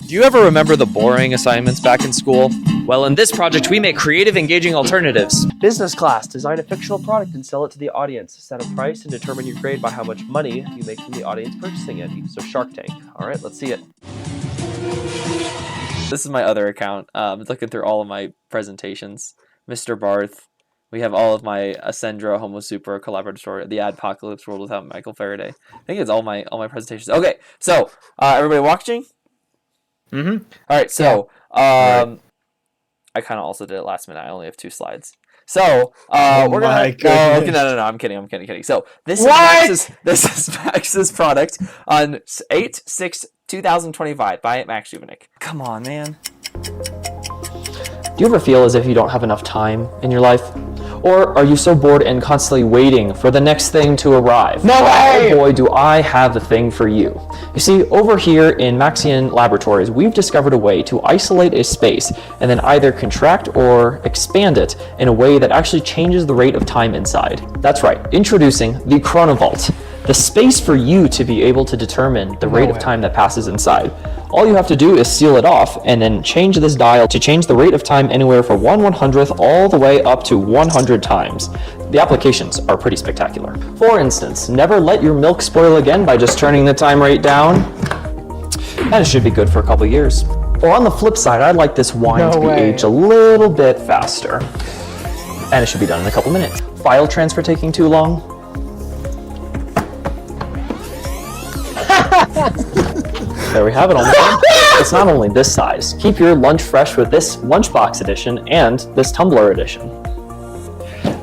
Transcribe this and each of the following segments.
Do you ever remember the boring assignments back in school? Well, in this project, we make creative, engaging alternatives. Business class, design a fictional product and sell it to the audience. Set a price and determine your grade by how much money you make from the audience purchasing it. So Shark Tank. All right, let's see it. This is my other account. Looking through all of my presentations. Mr. Barth. We have all of my Ascendra, Homo Super, Collaborator, the Adpocalypse World without Michael Faraday. I think it's all my presentations. Okay, so everybody watching? Mm-hmm. All right, so I kind of also did it last minute. I only have 2 slides. So we're gonna. No, I'm kidding. So this is Max's product on 8/6/2025 by Max Juvenik. Come on, man. Do you ever feel as if you don't have enough time in your life? Or are you so bored and constantly waiting for the next thing to arrive? No way! Oh boy, do I have the thing for you. You see, over here in Maxian Laboratories, we've discovered a way to isolate a space and then either contract or expand it in a way that actually changes the rate of time inside. That's right, introducing the Chronovault, the space for you to be able to determine the rate of time that passes inside. All you have to do is seal it off and then change this dial to change the rate of time anywhere from 1/100th all the way up to 100 times. The applications are pretty spectacular. For instance, never let your milk spoil again by just turning the time rate down. And it should be good for a couple years. Or on the flip side, I'd like this wine to be aged a little bit faster. And it should be done in a couple minutes. File transfer taking too long? There we have it on the phone. It's not only this size. Keep your lunch fresh with this lunchbox edition and this tumbler edition.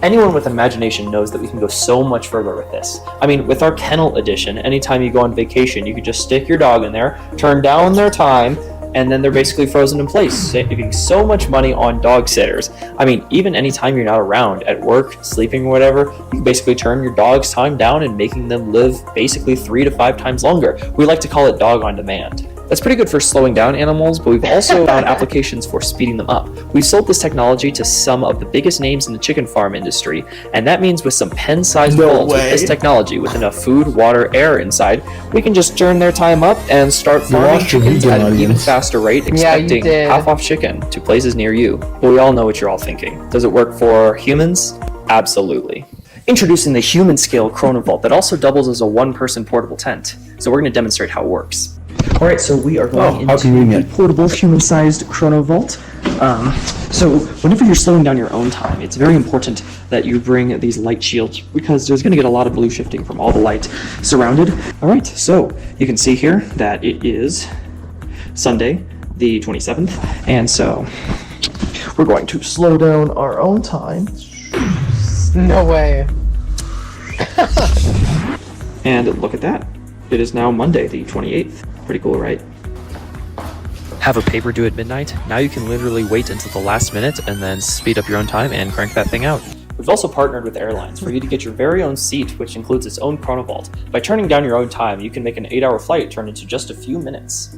Anyone with imagination knows that we can go so much further with this. I mean, with our kennel edition, anytime you go on vacation, you could just stick your dog in there, turn down their time, and then they're basically frozen in place, saving so much money on dog sitters. I mean, even anytime you're not around, at work, sleeping, or whatever, you can basically turn your dog's time down and making them live basically 3 to 5 times longer. We like to call it dog on demand. That's pretty good for slowing down animals, but we've also found applications for speeding them up. We've sold this technology to some of the biggest names in the chicken farm industry, and that means with some pen-sized bulbs with this technology, with enough food, water, air inside, we can just turn their time up and start farming chickens at an even faster rate, expecting half-off chicken to places near you. But we all know what you're all thinking. Does it work for humans? Absolutely. Introducing the human-scale Chronovault that also doubles as a one-person portable tent. So we're going to demonstrate how it works. All right, so we are going into the portable human-sized Chronovault. So whenever you're slowing down your own time, it's very important that you bring these light shields because there's going to get a lot of blue shifting from all the light surrounded. All right, so you can see here that it is Sunday, the 27th, and so we're going to slow down our own time. No way. And look at that. It is now Monday, the 28th. Pretty cool, right? Have a paper due at midnight? Now you can literally wait until the last minute and then speed up your own time and crank that thing out. We've also partnered with airlines for you to get your very own seat, which includes its own Chronovault. By turning down your own time, you can make an 8-hour flight turn into just a few minutes.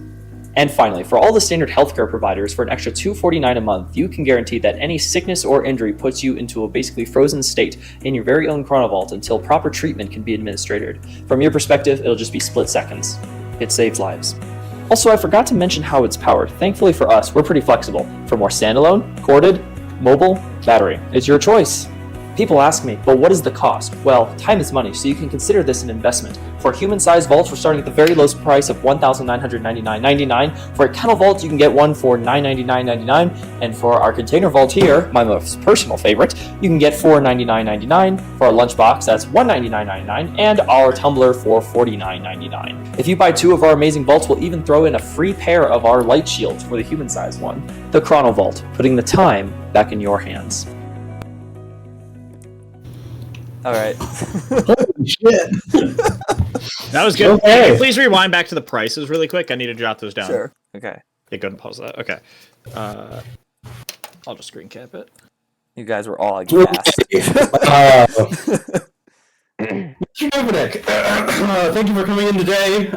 And finally, for all the standard healthcare providers, for an extra $249 a month, you can guarantee that any sickness or injury puts you into a basically frozen state in your very own Chronovault until proper treatment can be administered. From your perspective, it'll just be split seconds. It saves lives. Also, I forgot to mention how it's powered. Thankfully for us, we're pretty flexible. For more standalone, corded, mobile, battery. It's your choice. People ask me, but what is the cost? Well, time is money, so you can consider this an investment. For human-sized vaults, we're starting at the very lowest price of $1,999.99. For a kennel vault, you can get one for $999.99. And for our container vault here, my most personal favorite, you can get $499.99. For our lunchbox, that's $199.99. And our tumbler for $49.99. If you buy 2 of our amazing vaults, we'll even throw in a free pair of our light shields for the human-sized one. The Chronovault, putting the time back in your hands. All right. Holy shit. That was good. Okay. Can you please rewind back to the prices really quick? I need to jot those down. Sure. Okay. Yeah, go and pause that. Okay. I'll just screen cap it. You guys were all aghast. Mr. Juvenik, thank you for coming in today.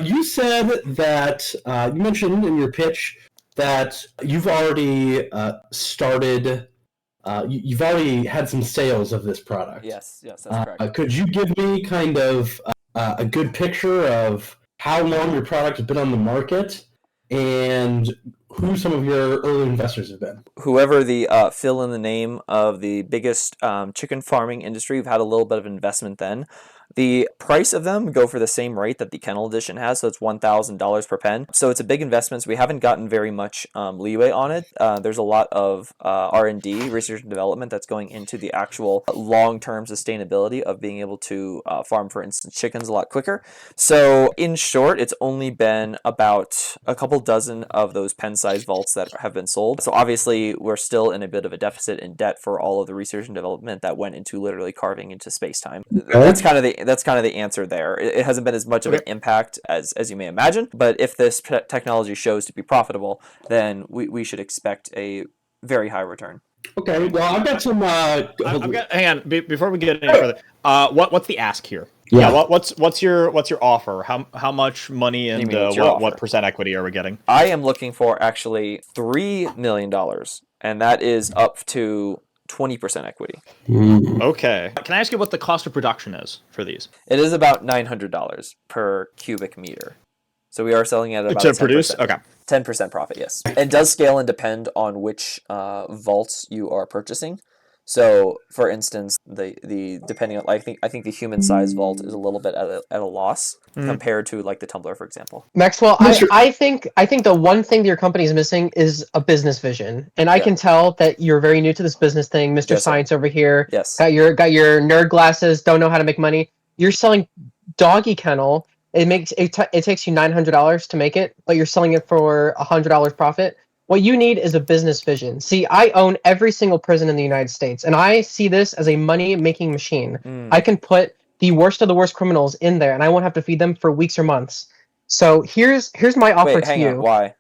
You said that, you mentioned in your pitch that you've already started... you've already had some sales of this product. Yes, that's correct. Could you give me kind of a good picture of how long your product has been on the market, and who some of your early investors have been. Whoever the fill in the name of the biggest chicken farming industry, we've had a little bit of investment then. The price of them go for the same rate that the Kennel Edition has, so it's $1,000 per pen. So it's a big investment. So we haven't gotten very much leeway on it. There's a lot of R&D, research and development, that's going into the actual long-term sustainability of being able to farm, for instance, chickens a lot quicker. So in short, it's only been about a couple dozen of those pen-sized vaults that have been sold. So obviously, we're still in a bit of a deficit in debt for all of the research and development that went into literally carving into space-time. That's kind of the answer there. It hasn't been as much of an impact as you may imagine, but if this technology shows to be profitable, then we should expect a very high return. Okay, well, I've got some. Hang on, before we get any further. What's the ask here? Yeah. What's your offer? How much money and what percent equity are we getting? I am looking for actually $3 million, and that is up to 20% equity. Okay. Can I ask you what the cost of production is for these? It is about $900 per cubic meter. So we are selling it at about To 10%. produce? Okay. 10% profit, yes. It does scale and depend on which vaults you are purchasing. So, for instance, the depending on, I think the human size vault is a little bit at a loss compared to like the tumbler, for example. Maxwell, I think the one thing that your company is missing is a business vision, and I can tell that you're very new to this business thing, Mr. Yes, Science over here. Yes. Got your nerd glasses. Don't know how to make money. You're selling doggy kennel. It takes you $900 to make it, but you're selling it for $100 profit. What you need is a business vision. See, I own every single prison in the United States, and I see this as a money-making machine. I can put the worst of the worst criminals in there, and I won't have to feed them for weeks or months. So here's my offer to you. Why?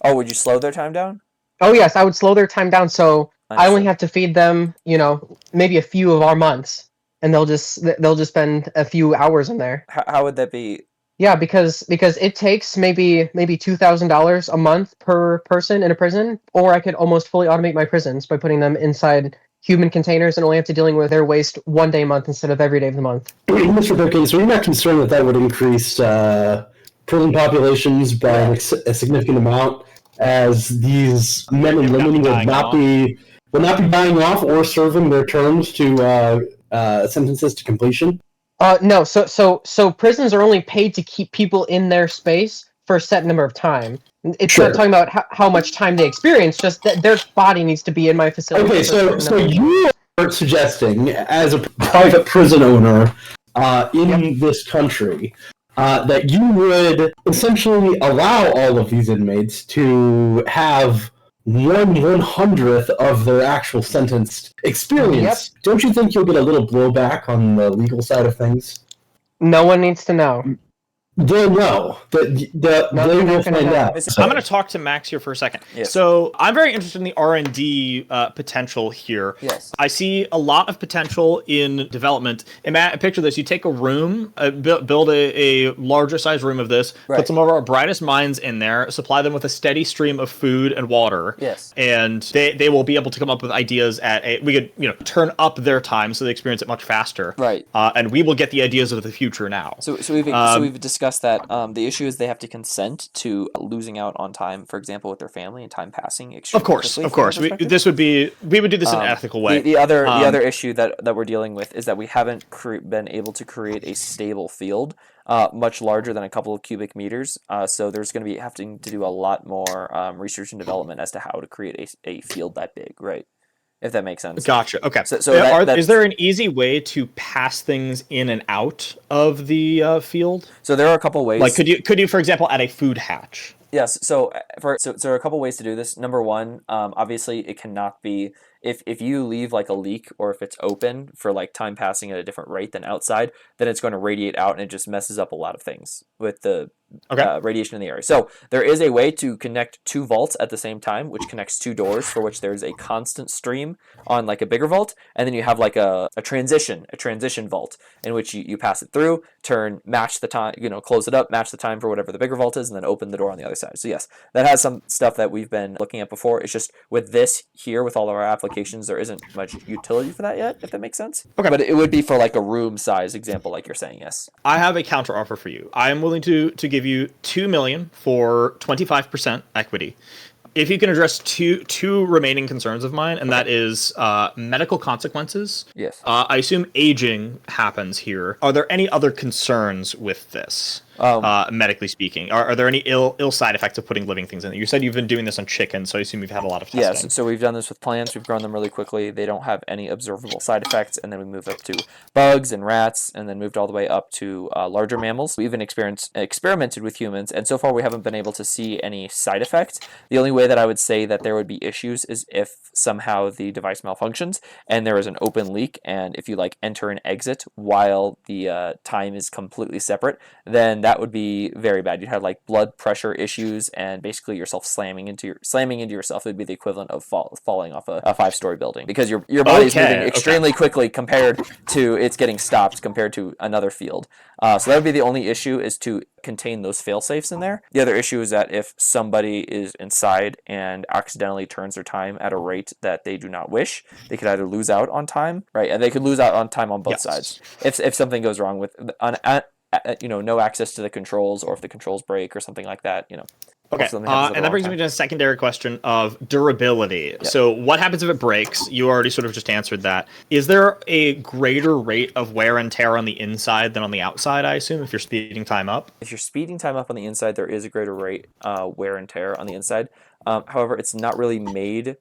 Would you slow their time down? Oh yes, I would slow their time down, so I only have to feed them, maybe a few of our months, and they'll just spend a few hours in there. How would that be? Yeah, because it takes maybe $2,000 a month per person in a prison, or I could almost fully automate my prisons by putting them inside human containers and only have to dealing with their waste one day a month instead of every day of the month. Mr. Perkins, so you're not concerned that would increase prison populations by a significant amount, as these men and women will not be dying off or serving their terms to sentences to completion? No. So prisons are only paid to keep people in their space for a set number of time. It's not talking about how much time they experience, just that their body needs to be in my facility. Okay, so you are suggesting, as a private prison owner in this country, that you would essentially allow all of these inmates to have 1/100th of their actual sentenced experience. Yep. Don't you think you'll get a little blowback on the legal side of things? No one needs to know. They'll know. They will find out. I'm going to talk to Max here for a second. Yes. So I'm very interested in the R&D potential here. Yes. I see a lot of potential in development. And Matt, picture this. You take a room, build a larger size room of this, put some of our brightest minds in there, supply them with a steady stream of food and water. Yes. And they will be able to come up with ideas we could turn up their time so they experience it much faster. Right. And we will get the ideas of the future now. So we've discussed that the issue is they have to consent to losing out on time, for example, with their family and time passing. Of course. We would do this in an ethical way. The other issue that we're dealing with is that we haven't been able to create a stable field much larger than a couple of cubic meters. So there's going to be having to do a lot more research and development as to how to create a field that big, right? If that makes sense. Gotcha. Okay. So is there an easy way to pass things in and out of the field? So there are a couple ways. Like, could you, for example, add a food hatch? Yes. So there are a couple ways to do this. Number one, obviously, it cannot be if you leave like a leak or if it's open for like time passing at a different rate than outside, then it's going to radiate out and it just messes up a lot of things with the radiation in the area. So there is a way to connect two vaults at the same time, which connects two doors for which there's a constant stream on like a bigger vault, and then you have like a transition vault in which you pass it through, match the time, close it up, match the time for whatever the bigger vault is, and then open the door on the other side. So yes, that has some stuff that we've been looking at before. It's just with this here, with all of our applications, applications, there isn't much utility for that yet, if that makes sense. Okay. But it would be for like a room size example, like you're saying, yes. I have a counter offer for you. I am willing to give you $2 million for 25% equity. If you can address two remaining concerns of mine, and that is medical consequences. Yes. I assume aging happens here. Are there any other concerns with this? Medically speaking, are there any ill side effects of putting living things in? You said you've been doing this on chickens, so I assume you've had a lot of testing. Yes, so we've done this with plants. We've grown them really quickly. They don't have any observable side effects, and then we moved up to bugs and rats, and then moved all the way up to larger mammals. We even experimented with humans, and so far we haven't been able to see any side effects. The only way that I would say that there would be issues is if somehow the device malfunctions and there is an open leak, and if you like enter and exit while the time is completely separate, then that would be very bad. You'd have like blood pressure issues and basically yourself slamming into yourself. It would be the equivalent of falling off a 5-story building, because your body's moving extremely quickly compared to it's getting stopped compared to another field. So that would be the only issue, is to contain those fail safes in there. The other issue is that if somebody is inside and accidentally turns their time at a rate that they do not wish, they could either lose out on time, right? And they could lose out on time on both sides. If something goes wrong with no access to the controls, or if the controls break or something like that, Okay, and that brings me to a secondary question of durability. Yep. So what happens if it breaks? You already sort of just answered that. Is there a greater rate of wear and tear on the inside than on the outside, I assume, if you're speeding time up? If you're speeding time up on the inside, there is a greater rate wear and tear on the inside. However, it's not really made...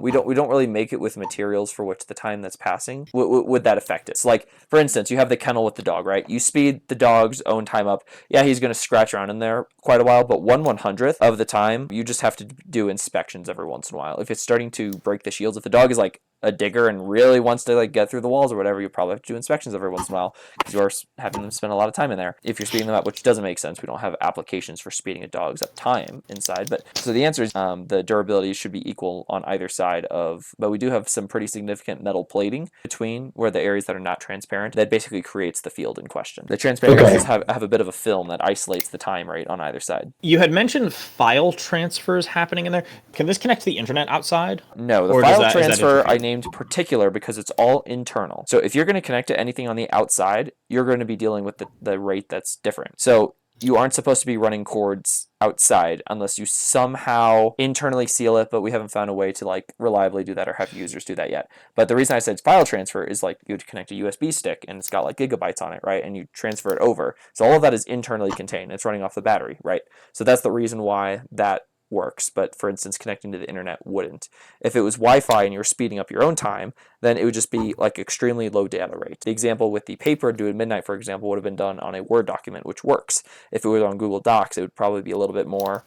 we don't really make it with materials for which the time that's passing would that affect it. So like, for instance, you have the kennel with the dog, right? You speed the dog's own time up. Yeah, he's going to scratch around in there quite a while, but 1/100th of the time, you just have to do inspections every once in a while. If it's starting to break the shields, if the dog is like a digger and really wants to like get through the walls or whatever, you probably have to do inspections every once in a while, because you are having them spend a lot of time in there. If you're speeding them up, which doesn't make sense, we don't have applications for speeding a dog's up time inside. But so the answer is the durability should be equal on either side of, but we do have some pretty significant metal plating between where the areas that are not transparent, that basically creates the field in question. The transparent areas have a bit of a film that isolates the time rate on either side. You had mentioned file transfers happening in there. Can this connect to the internet outside? No, the file transfer I named particular because it's all internal. So if you're going to connect to anything on the outside, you're going to be dealing with the rate that's different. So you aren't supposed to be running cords outside unless you somehow internally seal it, but we haven't found a way to like reliably do that or have users do that yet. But the reason I said file transfer is like you would connect a USB stick and it's got like gigabytes on it, right? And you transfer it over. So all of that is internally contained. It's running off the battery, right? So that's the reason why that works, but for instance connecting to the internet wouldn't. If it was Wi-Fi and you're speeding up your own time, then it would just be like extremely low data rate. The example with the paper due at midnight, for example, would have been done on a Word document, which works. If it was on Google Docs, it would probably be a little bit more,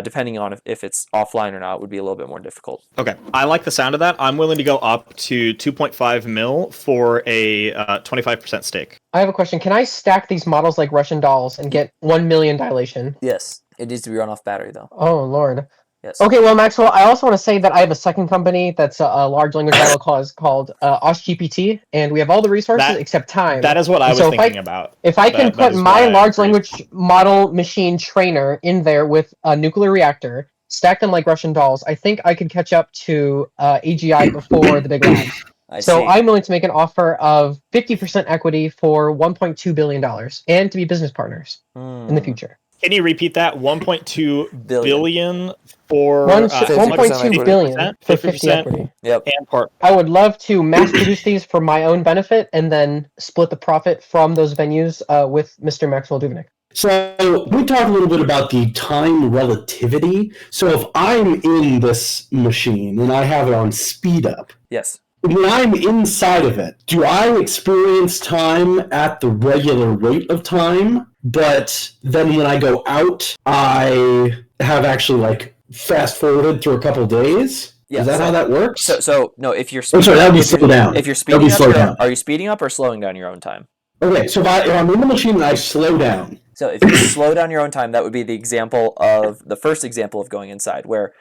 depending on if it's offline or not, would be a little bit more difficult. Okay, I like the sound of that. I'm willing to go up to 2.5 mil for a 25% stake. I have a question. Can I stack these models like Russian dolls and get 1 million dilation? Yes. It needs to be run off battery, though. Oh, Lord. Yes. Okay, well, Maxwell, I also want to say that I have a second company that's a large language model called OshGPT, and we have all the resources except time. That is what I was thinking about. If I can put my large language model machine trainer in there with a nuclear reactor, stack them like Russian dolls, I think I could catch up to AGI before the big labs. So I'm willing to make an offer of 50% equity for $1.2 billion and to be business partners in the future. Can you repeat that? 1.2 billion for 1.2 billion for 50 equity. Yep. And part. I would love to mass produce these for my own benefit and then split the profit from those venues with Mr. Maxwell Duvnik. So we talked a little bit about the time relativity. So if I'm in this machine and I have it on speed up, yes. When I'm inside of it, do I experience time at the regular rate of time? But then when I go out, I have actually like fast forwarded through a couple of days? Yeah, is that how that works? So no, if you're speeding that would be slow down. If you're speeding up, are you speeding up or slowing down your own time? Okay, so if I'm in the machine and I slow down. So if you slow down your own time, that would be the first example of going inside, where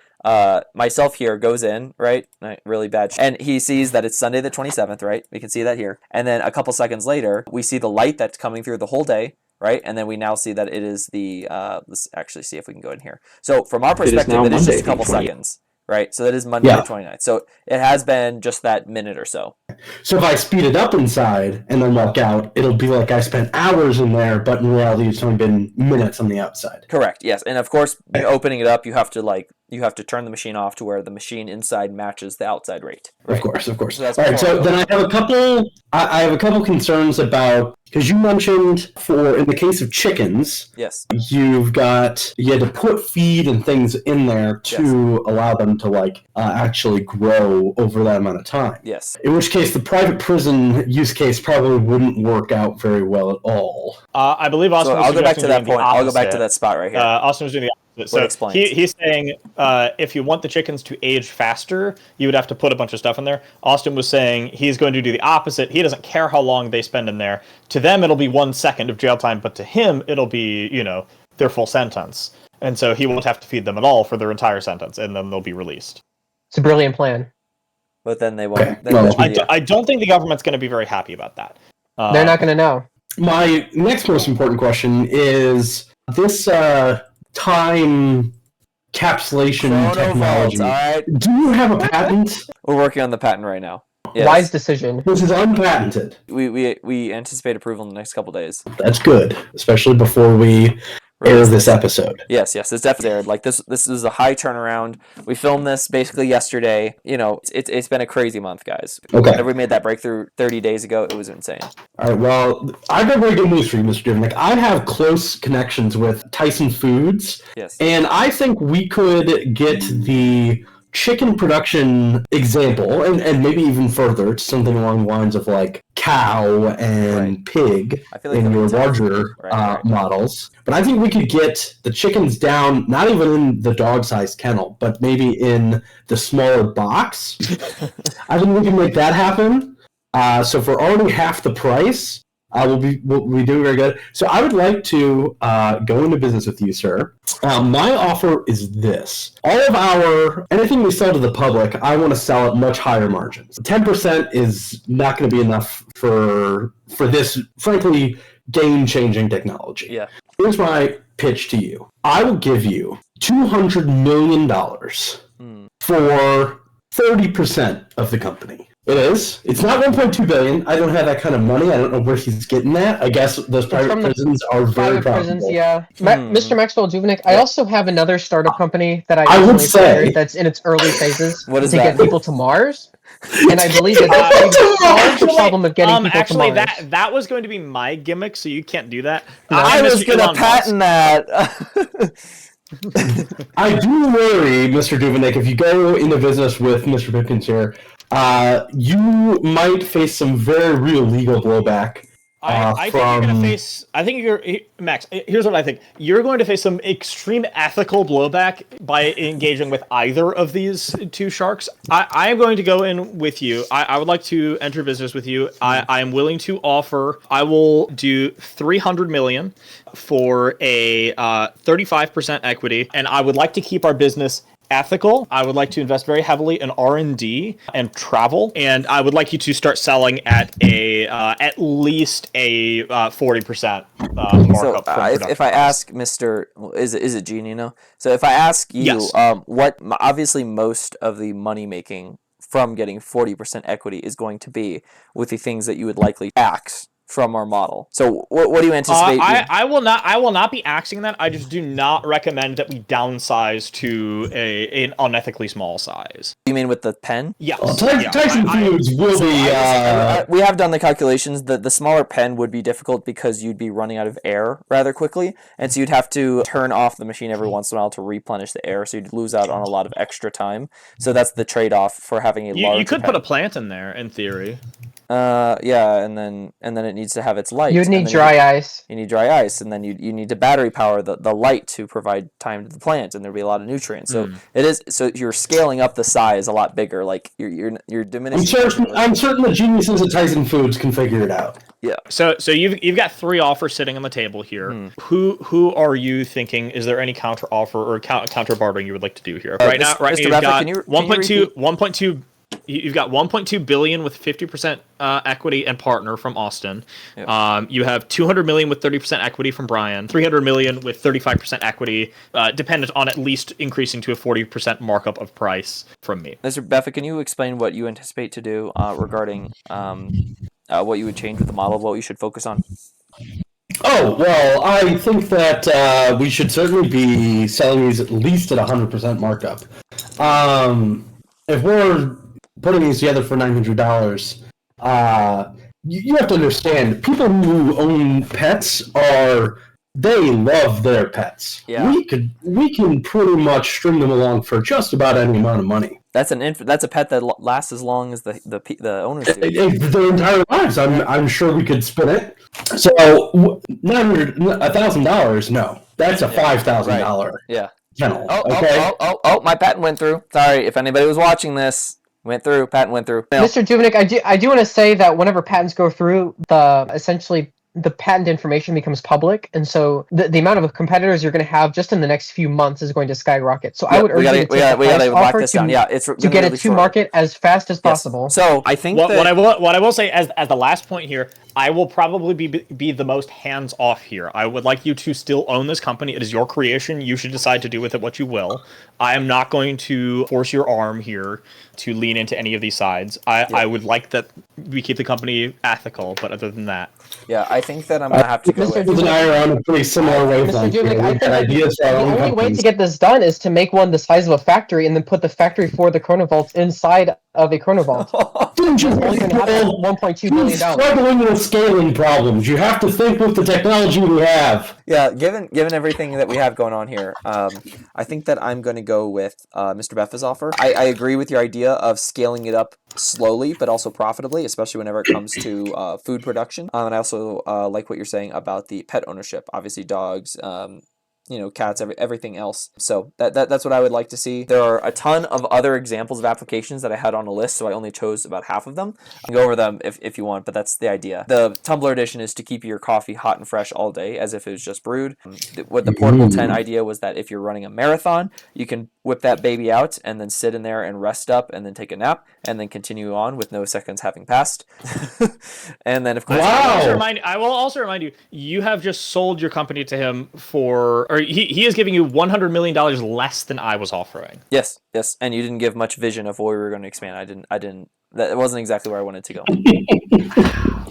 myself here goes in, right? Really bad. And he sees that it's Sunday the 27th, right? We can see that here. And then a couple seconds later, we see the light that's coming through the whole day, right? And then we now see that it is the, let's actually see if we can go in here. So from our perspective, it is just a couple seconds. right? So that is Monday Yeah. the 29th. So it has been just that minute or so. So if I speed it up inside and then walk out, it'll be like I spent hours in there, but in reality, it's only been minutes on the outside. Correct. Yes, and of course, opening it up, you have to turn the machine off to where the machine inside matches the outside rate. Right? Of course. So that's All right. So before then I have a couple. I have a couple concerns about, because you mentioned in the case of chickens, Yes. you had to put feed and things in there to allow them to actually grow over that amount of time. Yes. In which case, the private prison use case probably wouldn't work out very well at all. I believe Austin So was I'll go back to suggesting that doing point. the I'll go back to opposite. that spot right here. Austin was doing the opposite. What explains? He's saying if you want the chickens to age faster, you would have to put a bunch of stuff in there. Austin was saying he's going to do the opposite. He doesn't care how long they spend in there. To them, it'll be 1 second of jail time, but to him, it'll be, their full sentence. And so he won't have to feed them at all for their entire sentence, and then they'll be released. It's a brilliant plan. But then they won't. Okay. Then Well, I don't think the government's going to be very happy about that. They're not going to know. My next most important question is this time encapsulation Chronovault, technology. all right. Do you have a patent? We're working on the patent right now. Yes. Wise decision. This is unpatented. We anticipate approval in the next couple days. That's good, especially before we air this episode. Yes, it's definitely aired. Like this is a high turnaround. We filmed this basically yesterday. It's been a crazy month, guys. Okay. Whenever we made that breakthrough 30 days ago, it was insane. All right, well, I've got very good news for you, Mr. Divnik. I have close connections with Tyson Foods, Yes. and I think we could get the chicken production example, and maybe even further, to something along the lines of like cow and pig I feel like in that your makes sense. larger Right. models. But I think we could get the chickens down, not even in the dog-sized kennel, but maybe in the smaller box. I think we can make that happen. So for already half the price, we'll be doing very good. So I would like to go into business with you, sir. My offer is this. All of anything we sell to the public, I want to sell at much higher margins. 10% is not going to be enough for this, frankly, game-changing technology. Yeah. Here's my pitch to you. I will give you $200 million for 30% of the company. It is. It's not 1.2 billion. I don't have that kind of money. I don't know where he's getting that. I guess those private prisons are very profitable. Yeah. Mr. Maxwell Juvenik, I also have another startup company that I would recently say- acquired that's in its early phases What is to that? get people to Mars. And I believe that that's the problem of getting people Actually, to Mars. that was going to be my gimmick, so you can't do that. I I'm was Mr. going to Elon patent that. I do worry, Mr. Duvenek, if you go into business with Mr. Pipkins here, you might face some very real legal blowback. I think you're going to face. I think you're Max. Here's what I think. You're going to face some extreme ethical blowback by engaging with either of these two sharks. I am going to go in with you. I would like to enter business with you. I am willing to offer. I will do $300 million for a 35% equity, and I would like to keep our business ethical. I would like to invest very heavily in R&D and travel, and I would like you to start selling at least a 40% markup. So from if I ask Mr. Is it Gene? So if I ask you, Yes. what obviously most of the money making from getting 40% equity is going to be with the things that you would likely axe from our model. So what do you anticipate? I will not be axing that. I just do not recommend that we downsize to an unethically small size. You mean with the pen? Yes. Tyson Foods will be... We have done the calculations. The smaller pen would be difficult because you'd be running out of air rather quickly, and so you'd have to turn off the machine every once in a while to replenish the air, so you'd lose out on a lot of extra time. So that's the trade-off for having a large You could pen. put a plant in there, in theory. Yeah, and then it needs to have its light. You'd need and then dry ice. You need dry ice, and then you need to battery power the light to provide time to the plant, and there'd be a lot of nutrients. So it is. So you're scaling up the size a lot bigger. Like you're diminishing. I'm certain the geniuses at Tyson Foods can figure it out. Yeah. So you've got three offers sitting on the table here. Who are you thinking? Is there any counter offer or counter bartering you would like to do here? Right now, Mr. you've Bradford, got can you 1.2 You've got 1.2 billion with 50% equity and partner from Austin. Yep. You have 200 million with 30% equity from Brian. 300 million with 35% equity, dependent on at least increasing to a 40% markup of price from me. Mr. Beffa, can you explain what you anticipate to do regarding what you would change with the model, what you should focus on? Oh, well, I think that we should certainly be selling these at least at 100% markup. If we're putting these together for $900, you have to understand, people who own pets they love their pets. Yeah. We can pretty much string them along for just about any amount of money. That's a pet that lasts as long as the owners do. Their entire lives. I'm sure we could spin it. So $1,000, no, that's a $5,000 Yeah. kennel. Oh, my patent went through. Sorry, if anybody was watching this, patent went through. Mr. Dubnik, I do want to say that whenever patents go through, essentially the patent information becomes public, and so the amount of competitors you're going to have just in the next few months is going to skyrocket. So I would urge you to take the price offer to get it to market as fast as possible. So I think what I will say as the last point here, I will probably be the most hands off here. I would like you to still own this company. It is your creation. You should decide to do with it what you will. I am not going to force your arm here to lean into any of these sides. I would like that we keep the company ethical, but other than that. Yeah, I think that I'm going to have to go with... Mr. and I are on a pretty similar wavelength. Mr. Dubnik, I think ideas for our the own only way companies. to get this done is to make one the size of a factory and then put the factory for the Chronovaults inside of a Chronovault. Don't you Only going to have $1.2 billion. struggling with scaling problems. You have to think with the technology we have. Yeah, given everything that we have going on here, I think that I'm going to go with Mr. Beffa's offer. I agree with your idea of scaling it up slowly, but also profitably, especially whenever it comes to food production. And I also like what you're saying about the pet ownership. Obviously, dogs, cats, everything else. So that's what I would like to see. There are a ton of other examples of applications that I had on a list, so I only chose about half of them. I can go over them if you want, but that's the idea. The Tumbler edition is to keep your coffee hot and fresh all day, as if it was just brewed. What the portable tent idea was that if you're running a marathon, you can whip that baby out and then sit in there and rest up and then take a nap and then continue on with no seconds having passed. And then, of course... I will also remind you, you have just sold your company to him he is giving you $100 million less than I was offering. Yes, and you didn't give much vision of where we were going to expand. I didn't. That wasn't exactly where I wanted to go.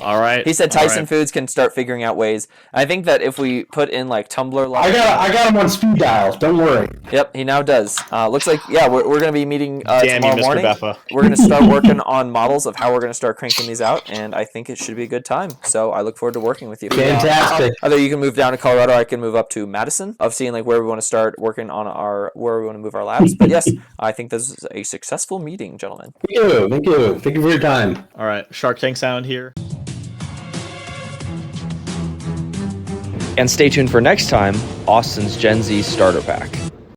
All right. He said Tyson Foods can start figuring out ways. I think that if we put in like Tumblr... I got him on speed dial. Don't worry. Yep, he now does. Looks like, we're going to be meeting Damn tomorrow you, Mr. morning. Beffa. We're going to start working on models of how we're going to start cranking these out, and I think it should be a good time. So I look forward to working with you. Fantastic. Either you can move down to Colorado, or I can move up to Madison, of seeing like where we want to start working on where we want to move our labs. But yes, I think this is a successful meeting, gentlemen. Thank you for your time. All right, Shark Tank sound here. And stay tuned for next time, Austin's Gen Z Starter Pack.